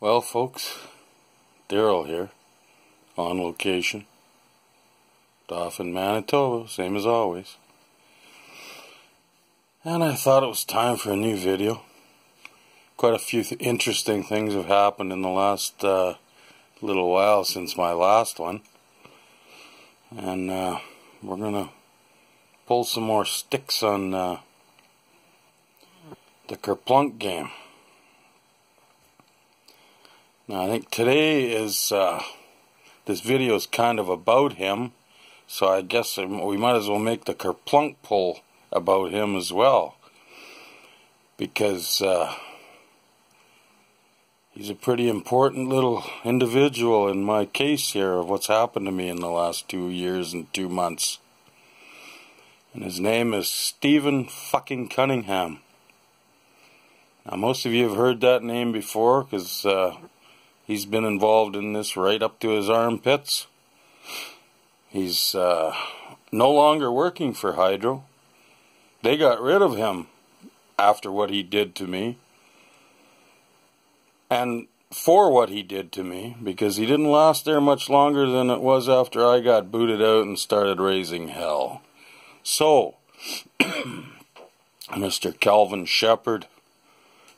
Well, folks, Daryl here, on location, Dauphin, Manitoba, same as always. And I thought it was time for a new video. Quite a few interesting things have happened in the last little while since my last one. And we're going to pull some more sticks on the Kerplunk game. Now, I think today is, this video is kind of about him, so I guess we might as well make the Kerplunk pull about him as well, because he's a pretty important little individual in my case here of what's happened to me in the last 2 years and 2 months. And his name is Stephen fucking Cunningham. Now, most of you have heard that name before, because he's been involved in this right up to his armpits. He's no longer working for Hydro. They got rid of him after what he did to me. And for what he did to me, because he didn't last there much longer than it was after I got booted out and started raising hell. So, Mr. Calvin Shepard,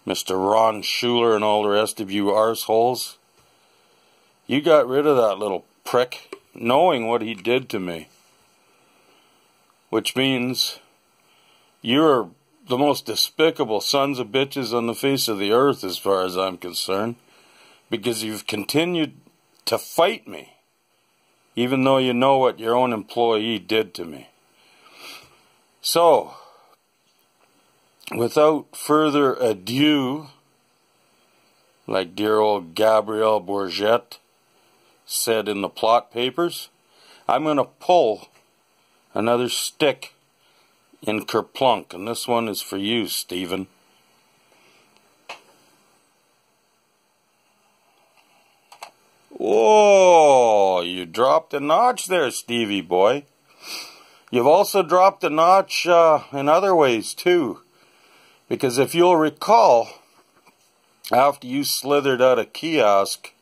Mr. Ron Schuler, and all the rest of you arseholes, you got rid of that little prick knowing what he did to me. Which means you're the most despicable sons of bitches on the face of the earth as far as I'm concerned, because you've continued to fight me even though you know what your own employee did to me. So, without further ado, like dear old Gabrielle Bourget said in the plot papers, I'm going to pull another stick in Kerplunk, and this one is for you, Stephen. Whoa, you dropped a notch there, Stevie boy. You've also dropped a notch in other ways too, because if you'll recall, after you slithered out of kiosk,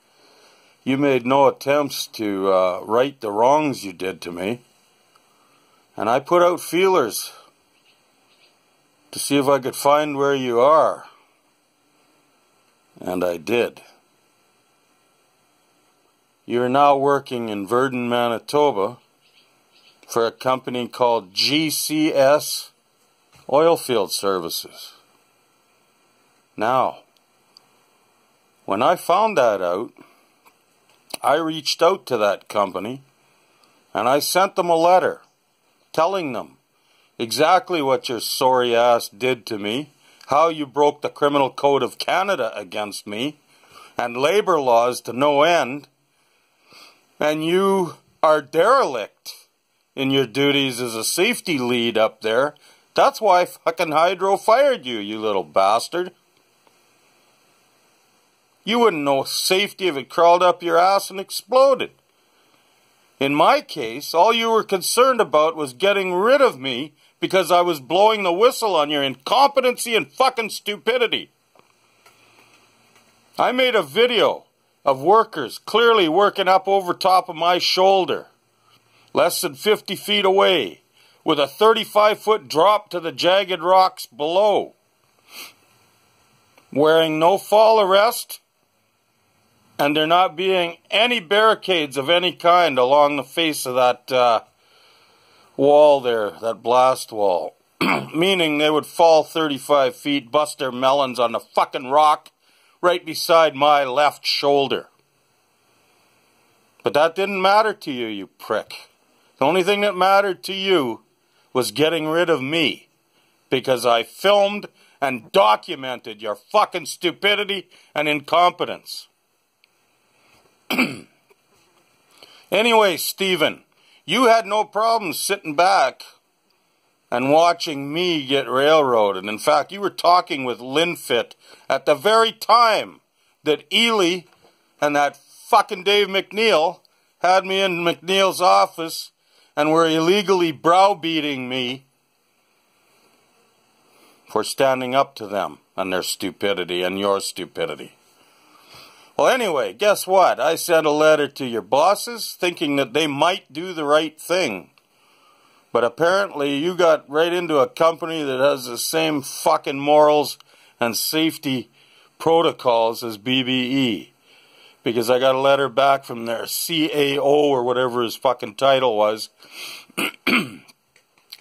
you made no attempts to right the wrongs you did to me. And I put out feelers to see if I could find where you are. And I did. You're now working in Virden, Manitoba for a company called GCS Oilfield Services. Now, when I found that out, I reached out to that company and I sent them a letter telling them exactly what your sorry ass did to me, how you broke the Criminal Code of Canada against me, and labor laws to no end, and you are derelict in your duties as a safety lead up there. That's why fucking Hydro fired you, you little bastard. You wouldn't know safety if it crawled up your ass and exploded. In my case, all you were concerned about was getting rid of me because I was blowing the whistle on your incompetency and fucking stupidity. I made a video of workers clearly working up over top of my shoulder, less than 50 feet away, with a 35-foot drop to the jagged rocks below, wearing no fall arrest, and there not being any barricades of any kind along the face of that wall there, that blast wall. Meaning they would fall 35 feet, bust their melons on the fucking rock right beside my left shoulder. But that didn't matter to you, you prick. The only thing that mattered to you was getting rid of me, because I filmed and documented your fucking stupidity and incompetence. Anyway, Stephen, you had no problem sitting back and watching me get railroaded. In fact, you were talking with Linfit at the very time that Ely and that fucking Dave McNeil had me in McNeil's office and were illegally browbeating me for standing up to them and their stupidity and your stupidity. Well, anyway, guess what? I sent a letter to your bosses thinking that they might do the right thing. But apparently you got right into a company that has the same fucking morals and safety protocols as BBE. Because I got a letter back from their CAO or whatever his fucking title was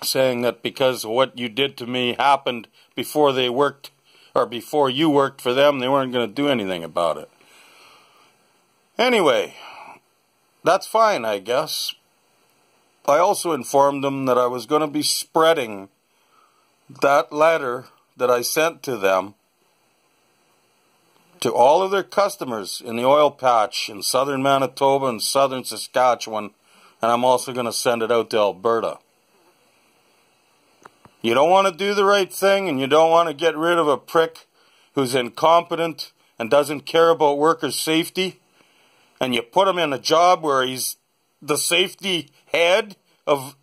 saying that because what you did to me happened before they worked, or before you worked for them, they weren't going to do anything about it. Anyway, that's fine, I guess. I also informed them that I was going to be spreading that letter that I sent to them to all of their customers in the oil patch in southern Manitoba and southern Saskatchewan, and I'm also going to send it out to Alberta. You don't want to do the right thing, and you don't want to get rid of a prick who's incompetent and doesn't care about workers' safety, and you put him in a job where he's the safety head of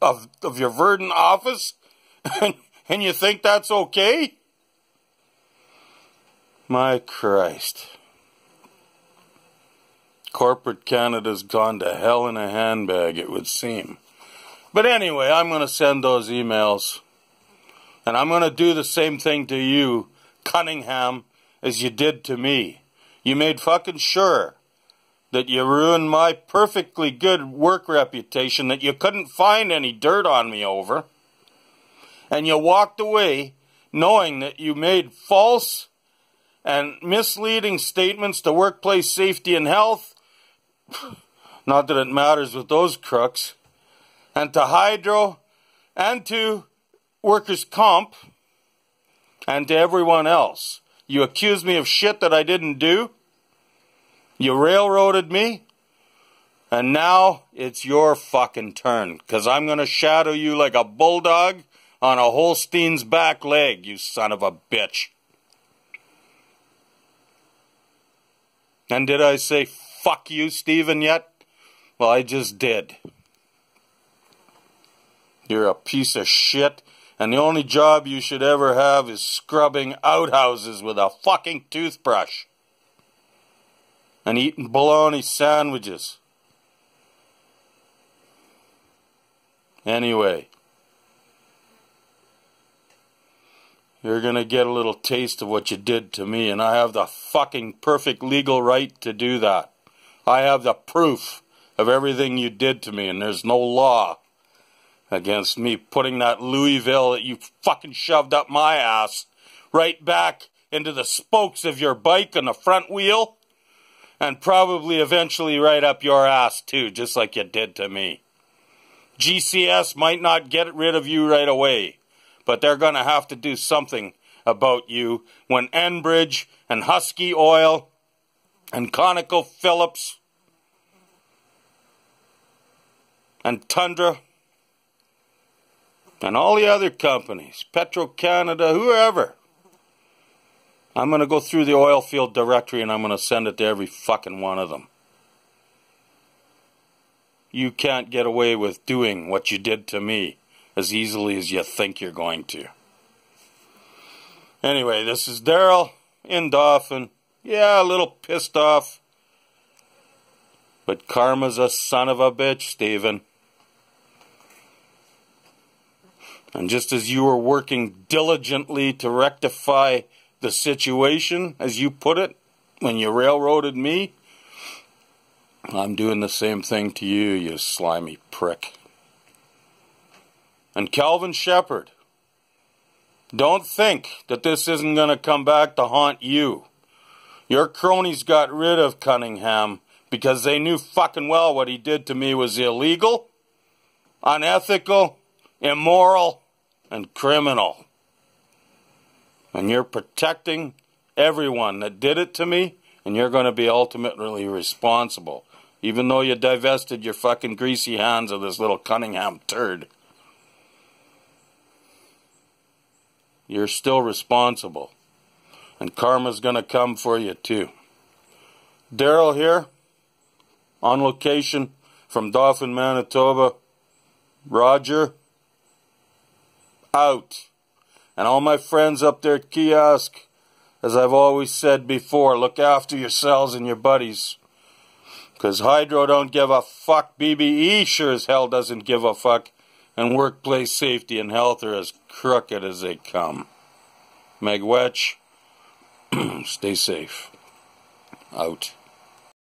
your Verdun office, and you think that's okay? My Christ. Corporate Canada's gone to hell in a handbag, it would seem. But anyway, I'm going to send those emails. And I'm going to do the same thing to you, Cunningham, as you did to me. You made fucking sure that you ruined my perfectly good work reputation that you couldn't find any dirt on me over. And you walked away knowing that you made false and misleading statements to workplace safety and health. Not that it matters with those crooks. And to Hydro and to workers' comp and to everyone else. You accused me of shit that I didn't do. You railroaded me. And now it's your fucking turn. Because I'm going to shadow you like a bulldog on a Holstein's back leg, you son of a bitch. And did I say fuck you, Stephen, yet? Well, I just did. You're a piece of shit. And the only job you should ever have is scrubbing outhouses with a fucking toothbrush. And eating bologna sandwiches. Anyway. You're gonna get a little taste of what you did to me, and I have the fucking perfect legal right to do that. I have the proof of everything you did to me, and there's no law against me putting that Louisville that you fucking shoved up my ass right back into the spokes of your bike on the front wheel, and probably eventually right up your ass too, just like you did to me. GCS might not get rid of you right away, but they're going to have to do something about you when Enbridge and Husky Oil and ConocoPhillips and Tundra and all the other companies, Petro-Canada, whoever. I'm going to go through the oil field directory and I'm going to send it to every fucking one of them. You can't get away with doing what you did to me as easily as you think you're going to. Anyway, this is Daryl in Dauphin. Yeah, a little pissed off. But karma's a son of a bitch, Stephen. And just as you were working diligently to rectify the situation, as you put it, when you railroaded me, I'm doing the same thing to you, you slimy prick. And Calvin Shepherd, don't think that this isn't going to come back to haunt you. Your cronies got rid of Cunningham because they knew fucking well what he did to me was illegal, unethical, immoral, and criminal. And you're protecting everyone that did it to me, and you're going to be ultimately responsible, even though you divested your fucking greasy hands of this little Cunningham turd. You're still responsible. And karma's going to come for you too. Daryl here, on location from Dauphin, Manitoba. Roger, out. And all my friends up there at Kiosk, as I've always said before, look after yourselves and your buddies. Because Hydro don't give a fuck. BBE sure as hell doesn't give a fuck. And workplace safety and health are as crooked as they come. Meg Wetch, stay safe. Out.